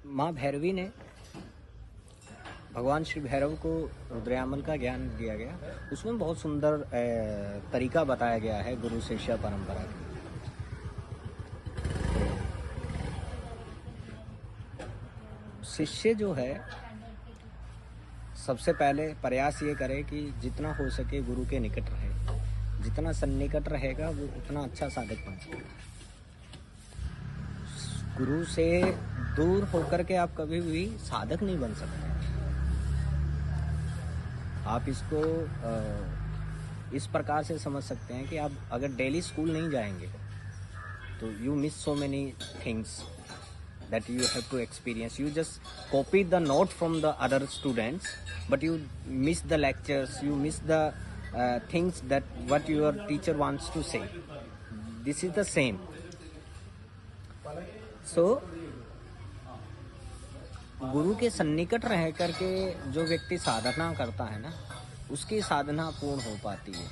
माँ भैरवी ने भगवान श्री भैरव को रुद्रयामल का ज्ञान दिया गया। उसमें बहुत सुंदर तरीका बताया गया है गुरु शिष्य परंपरा की। शिष्य जो है सबसे पहले प्रयास ये करे कि जितना हो सके गुरु के निकट रहे। जितना सन्निकट रहेगा वो उतना अच्छा साधक बन सकेगा। गुरु से दूर होकर के आप कभी भी साधक नहीं बन सकते। आप इसको इस प्रकार से समझ सकते हैं कि आप अगर डेली स्कूल नहीं जाएंगे तो you miss so many things that you have to experience. You just copy the note from the other students, but you miss the lectures, you miss the things that what your teacher wants to say. This is the same. So गुरु के सन्निकट रह करके जो व्यक्ति साधना करता है ना, उसकी साधना पूर्ण हो पाती है,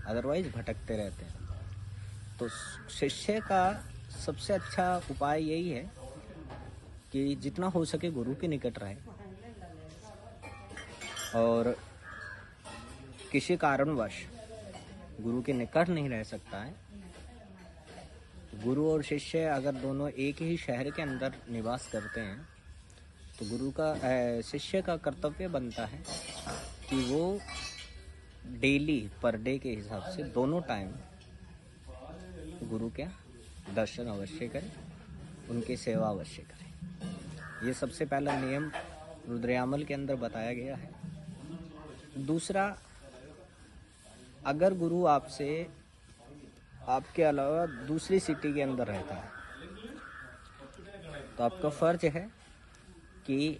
अदरवाइज भटकते रहते हैं। तो शिष्य का सबसे अच्छा उपाय यही है कि जितना हो सके गुरु के निकट रहे, और किसी कारणवश गुरु के निकट नहीं रह सकता है, गुरु और शिष्य अगर दोनों एक ही शहर के अंदर निवास करते हैं तो गुरु का शिष्य का कर्तव्य बनता है कि वो डेली पर डे के हिसाब से दोनों टाइम गुरु के दर्शन अवश्य करें, उनकी सेवा अवश्य करें। ये सबसे पहला नियम रुद्रयामल के अंदर बताया गया है। दूसरा, अगर गुरु आपसे आपके अलावा दूसरी सिटी के अंदर रहता है तो आपका फर्ज है कि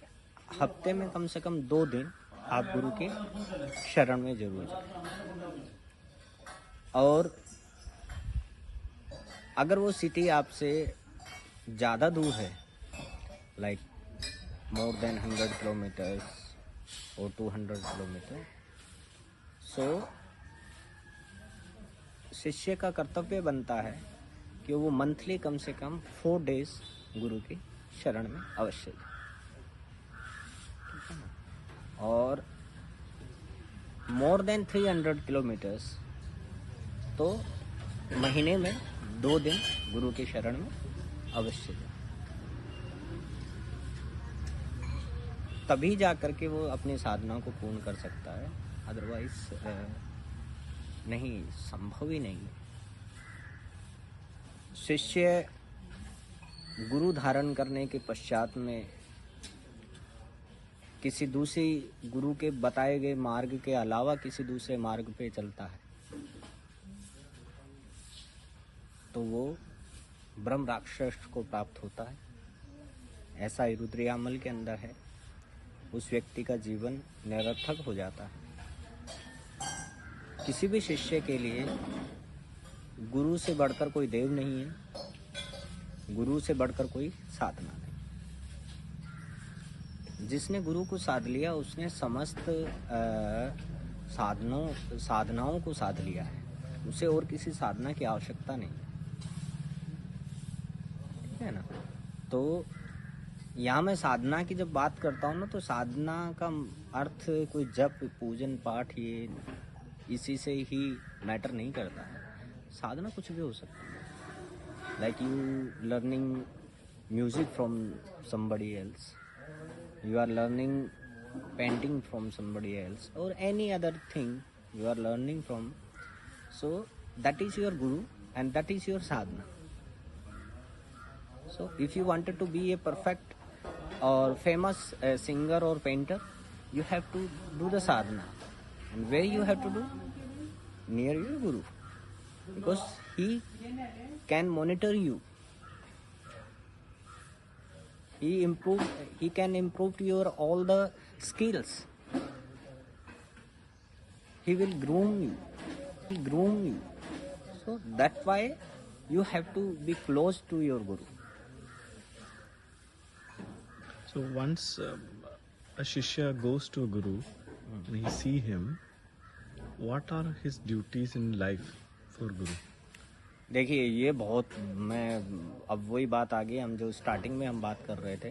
हफ्ते में कम से कम 2 दिन आप गुरु के शरण में जरूर जाएं। और अगर वो सिटी आपसे ज़्यादा दूर है, लाइक मोर देन 100 किलोमीटर्स और 200 किलोमीटर, सो शिष्य का कर्तव्य बनता है कि वो मंथली कम से कम 4 डेज गुरु की शरण में अवश्य जाए। और मोर देन 300 किलोमीटर्स तो महीने में 2 दिन गुरु के शरण में अवश्य जाए। तभी जा करके वो अपनी साधना को पूर्ण कर सकता है, अदरवाइज नहीं, संभव ही नहीं है। शिष्य गुरु धारण करने के पश्चात में किसी दूसरी गुरु के बताए गए मार्ग के अलावा किसी दूसरे मार्ग पे चलता है तो वो ब्रह्म राक्षस को प्राप्त होता है। ऐसा ही रुद्रयामल के अंदर है। उस व्यक्ति का जीवन निरर्थक हो जाता है। किसी भी शिष्य के लिए गुरु से बढ़कर कोई देव नहीं है, गुरु से बढ़कर कोई साधना नहीं। जिसने गुरु को साध लिया उसने समस्त साधनाओं को साध लिया है। उसे और किसी साधना की आवश्यकता नहीं है ना। तो यहाँ मैं साधना की जब बात करता हूँ ना, तो साधना का अर्थ कोई जप पूजन पाठ ये इसी से ही मैटर नहीं करता है। साधना कुछ भी हो सकती है, like you learning music from somebody else, you are learning painting from somebody else, or any other thing you are learning from, so that is your guru and that is your sadhana. So if you wanted to be a perfect or famous singer or painter, you have to do the sadhana. And where you have to do? Near your guru, because he can monitor you. He can improve your all the skills. He will groom you. So that's why you have to be close to your guru. So once a shishya goes to a guru and he see him, what are his duties in life for guru? देखिए, ये बहुत, मैं अब वही बात आ गई हम जो स्टार्टिंग में हम बात कर रहे थे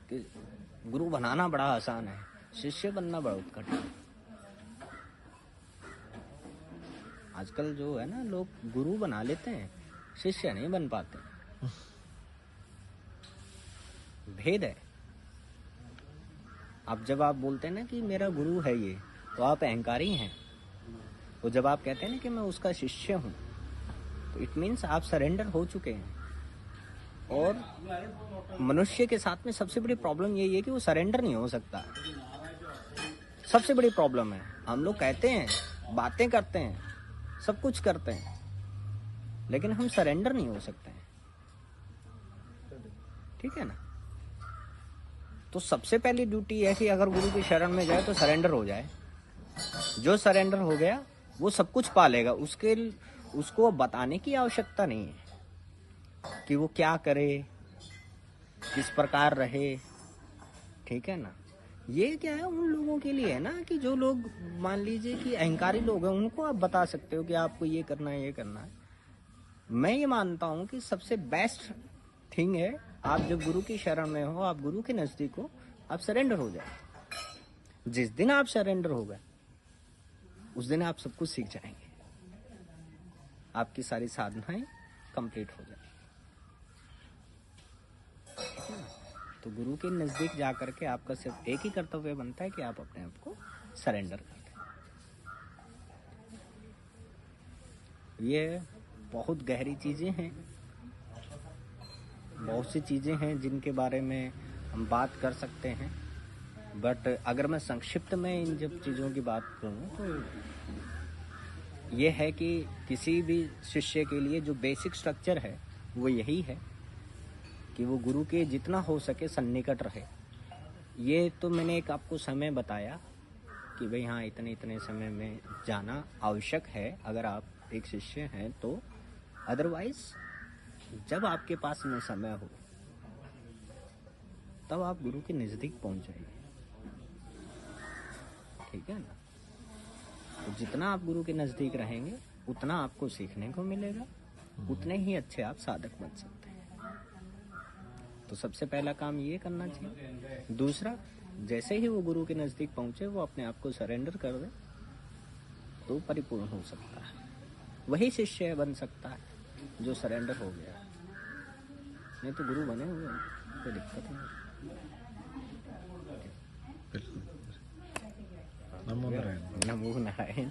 कि गुरु बनाना बड़ा आसान है, शिष्य बनना बड़ा कठिन है। आजकल जो है ना, लोग गुरु बना लेते हैं, शिष्य नहीं बन पाते। भेद है। अब जब आप बोलते हैं ना कि मेरा गुरु है ये, तो आप अहंकारी हैं। तो जब आप कहते हैं ना कि मैं उसका शिष्य हूँ, तो इट मीन्स आप सरेंडर हो चुके हैं। और मनुष्य के साथ में सबसे बड़ी प्रॉब्लम यही है कि वो सरेंडर नहीं हो सकता। सबसे बड़ी प्रॉब्लम है। हम लोग कहते हैं, बातें करते हैं, सब कुछ करते हैं, लेकिन हम सरेंडर नहीं हो सकते हैं। ठीक है ना? तो सबसे पहली ड्यूटी है कि अगर गुरु की शरण में जाए तो सरेंडर हो जाए। जो सरेंडर हो गया वो सब कुछ पा लेगा। उसको बताने की आवश्यकता नहीं है कि वो क्या करे, किस प्रकार रहे। ठीक है ना? ये क्या है, उन लोगों के लिए है ना कि जो लोग मान लीजिए कि अहंकारी लोग हैं, उनको आप बता सकते हो कि आपको ये करना है, ये करना है। मैं ये मानता हूँ कि सबसे बेस्ट थिंग है, आप जब गुरु की शरण में हो, आप गुरु के नजदीक हो, आप सरेंडर हो जाए। जिस दिन आप सरेंडर हो गए, उस दिन आप सब कुछ सीख जाएंगे। आपकी सारी साधनाएं कंप्लीट हो जाएंगी। तो गुरु के नजदीक जाकर के आपका सिर्फ एक ही कर्तव्य बनता है कि आप अपने आप को सरेंडर कर दें। ये बहुत गहरी चीजें हैं, बहुत सी चीजें हैं जिनके बारे में हम बात कर सकते हैं। बट अगर मैं संक्षिप्त में इन जब चीज़ों की बात करूँ तो ये है कि किसी भी शिष्य के लिए जो बेसिक स्ट्रक्चर है वो यही है कि वो गुरु के जितना हो सके सन्निकट रहे। ये तो मैंने एक आपको समय बताया कि भाई हाँ, इतने इतने समय में जाना आवश्यक है अगर आप एक शिष्य हैं तो। अदरवाइज जब आपके पास में समय हो तब आप गुरु के नज़दीक पहुंच जाइए। ठीक है ना? तो जितना आप गुरु के नज़दीक रहेंगे उतना आपको सीखने को मिलेगा, उतने ही अच्छे आप साधक बन सकते हैं। तो सबसे पहला काम ये करना चाहिए। दूसरा, जैसे ही वो गुरु के नज़दीक पहुंचे वो अपने आप को सरेंडर कर दे तो परिपूर्ण हो सकता है। वही शिष्य बन सकता है जो सरेंडर हो गया। नहीं तो गुरु बने हुए हैं, कोई दिक्कत नहीं। बिल्कुल। नमो नारायण। नमो नारायण।